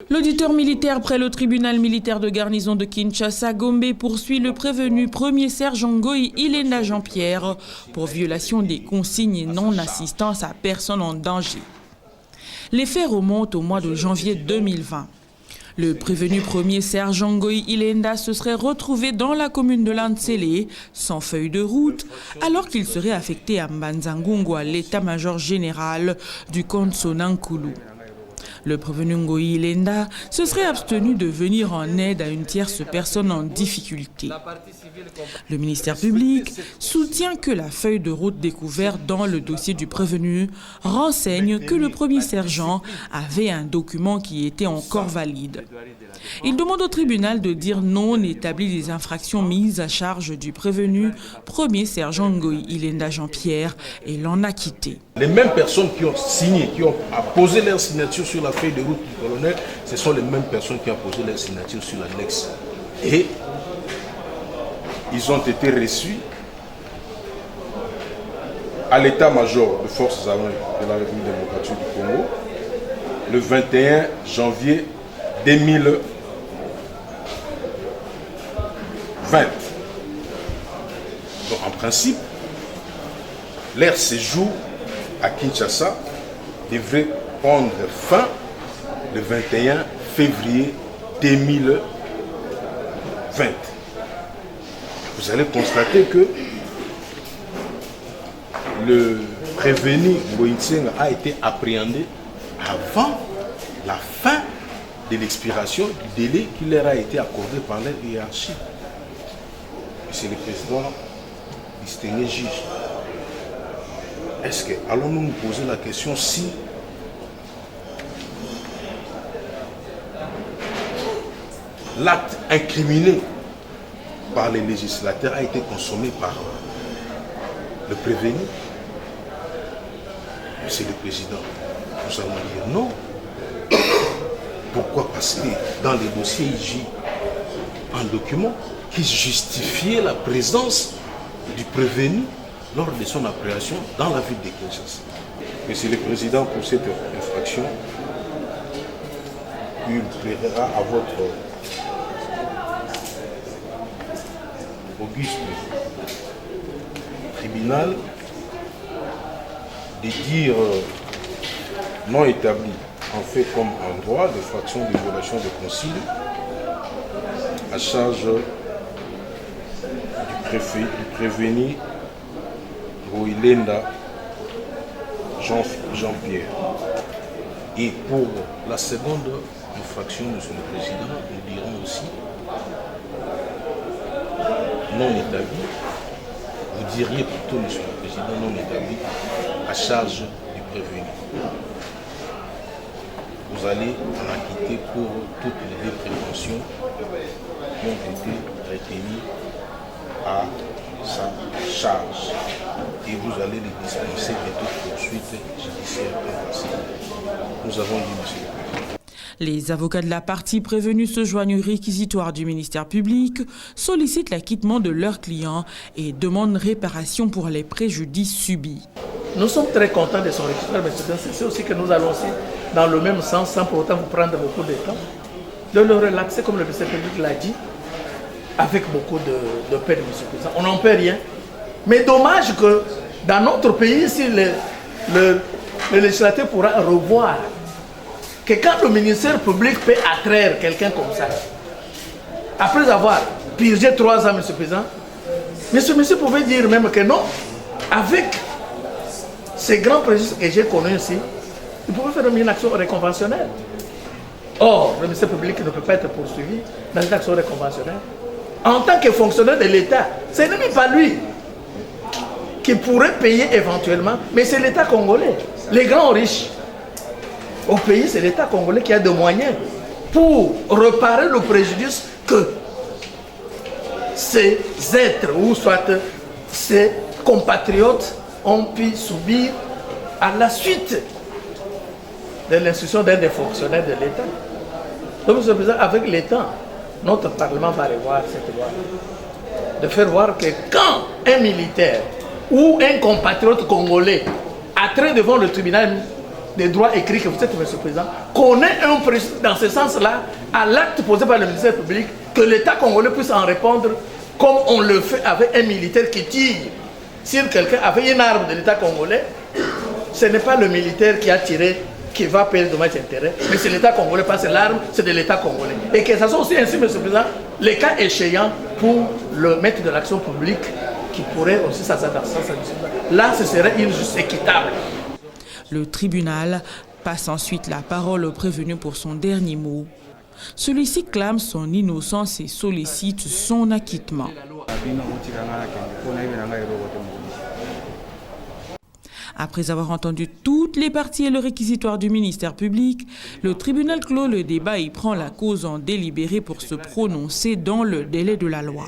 L'auditeur militaire près le tribunal militaire de garnison de Kinshasa, Gombe, poursuit le prévenu premier sergent Ngoï Ilenda Jean-Pierre pour violation des consignes et non-assistance à personne en danger. Les faits remontent au mois de janvier 2020. Le prévenu premier sergent Ngoï Ilenda se serait retrouvé dans la commune de Lantsele, sans feuille de route, alors qu'il serait affecté à Mbanzangungu à l'état-major général du camp Sonankulu. Le prévenu Ngoï Ilenda se serait abstenu de venir en aide à une tierce personne en difficulté. Le ministère public soutient que la feuille de route découverte dans le dossier du prévenu renseigne que le premier sergent avait un document qui était encore valide. Il demande au tribunal de dire non établi des infractions mises à charge du prévenu premier sergent Ngoï Ilenda Jean-Pierre et l'en a quitté. Les mêmes personnes qui ont signé, qui ont posé leur signature sur la feuille de route du colonel, ce sont les mêmes personnes qui ont posé leur signature sur l'annexe. Et ils ont été reçus à l'état-major de forces armées de la République démocratique du Congo le 21 janvier 2020. Donc en principe, leur séjour à Kinshasa devrait prendre fin le 21 février 2020. Vous allez constater que le prévenu Ngoïtsenga a été appréhendé avant la fin de l'expiration du délai qui leur a été accordé par leur hiérarchie. Monsieur le Président, distingué juge, est-ce que allons-nous nous poser la question si l'acte incriminé par les législateurs a été consommé par le prévenu? Monsieur le Président, nous allons dire non. Pourquoi? Parce que dans les dossiers, il y a un document qui justifiait la présence du prévenu lors de son appréhension dans la ville de Kinshasa. Monsieur le Président, pour cette infraction, il plaira à votre auguste tribunal de dire non établi en fait comme en droit de fraction de violation de consigne à charge du prévenu Ngoï Ilenda Jean-Pierre. Et pour la seconde infraction, Monsieur le Président, nous dirons aussi non établi. Vous diriez plutôt, Monsieur le Président, non établi à charge du prévenu. Vous allez en acquitter pour toutes les préventions qui ont été retenues à sa charge. Et vous allez les dispenser de toute poursuite judiciaire. Nous avons dit, Monsieur le Président. Les avocats de la partie prévenue se joignent au réquisitoire du ministère public, sollicitent l'acquittement de leurs clients et demandent réparation pour les préjudices subis. Nous sommes très contents de son réquisitoire, mais c'est aussi que nous allons aussi dans le même sens, sans pour autant vous prendre beaucoup de temps, de le relaxer, comme le ministère public l'a dit, avec beaucoup de peine, Monsieur le Président. On n'en paie rien. Mais dommage que dans notre pays, si le législateur pourra revoir que quand le ministère public peut attraire quelqu'un comme ça, après avoir purgé 3 ans, Monsieur le Président, monsieur pouvait dire même que non, avec ces grands préjudices que j'ai connus ici, il pouvait faire une action réconventionnelle. Or, le ministère public ne peut pas être poursuivi dans une action réconventionnelle. En tant que fonctionnaire de l'État, ce n'est même pas lui qui pourrait payer éventuellement, mais c'est l'État congolais, les grands riches. Au pays, c'est l'État congolais qui a des moyens pour réparer le préjudice que ces êtres, ou soit ces compatriotes, ont pu subir à la suite de l'instruction d'un des fonctionnaires de l'État. Donc, Monsieur le Président, avec l'État, notre Parlement va revoir cette loi. De faire voir que quand un militaire ou un compatriote congolais attrait devant le tribunal des droits écrits que vous êtes, M. le Président, qu'on ait un précision dans ce sens-là, à l'acte posé par le ministère public, que l'État congolais puisse en répondre comme on le fait avec un militaire qui tire sur quelqu'un avec une arme de l'État congolais. Ce n'est pas le militaire qui a tiré qui va payer le dommage d'intérêt, mais c'est l'État congolais, parce que l'arme, c'est de l'État congolais. Et que ça soit aussi ainsi, M. le Président, les cas échéants pour le maître de l'action publique qui pourrait aussi s'adapter. Là, ce serait une justice équitable. Le tribunal passe ensuite la parole au prévenu pour son dernier mot. Celui-ci clame son innocence et sollicite son acquittement. Après avoir entendu toutes les parties et le réquisitoire du ministère public, le tribunal clôt le débat et prend la cause en délibéré pour se prononcer dans le délai de la loi.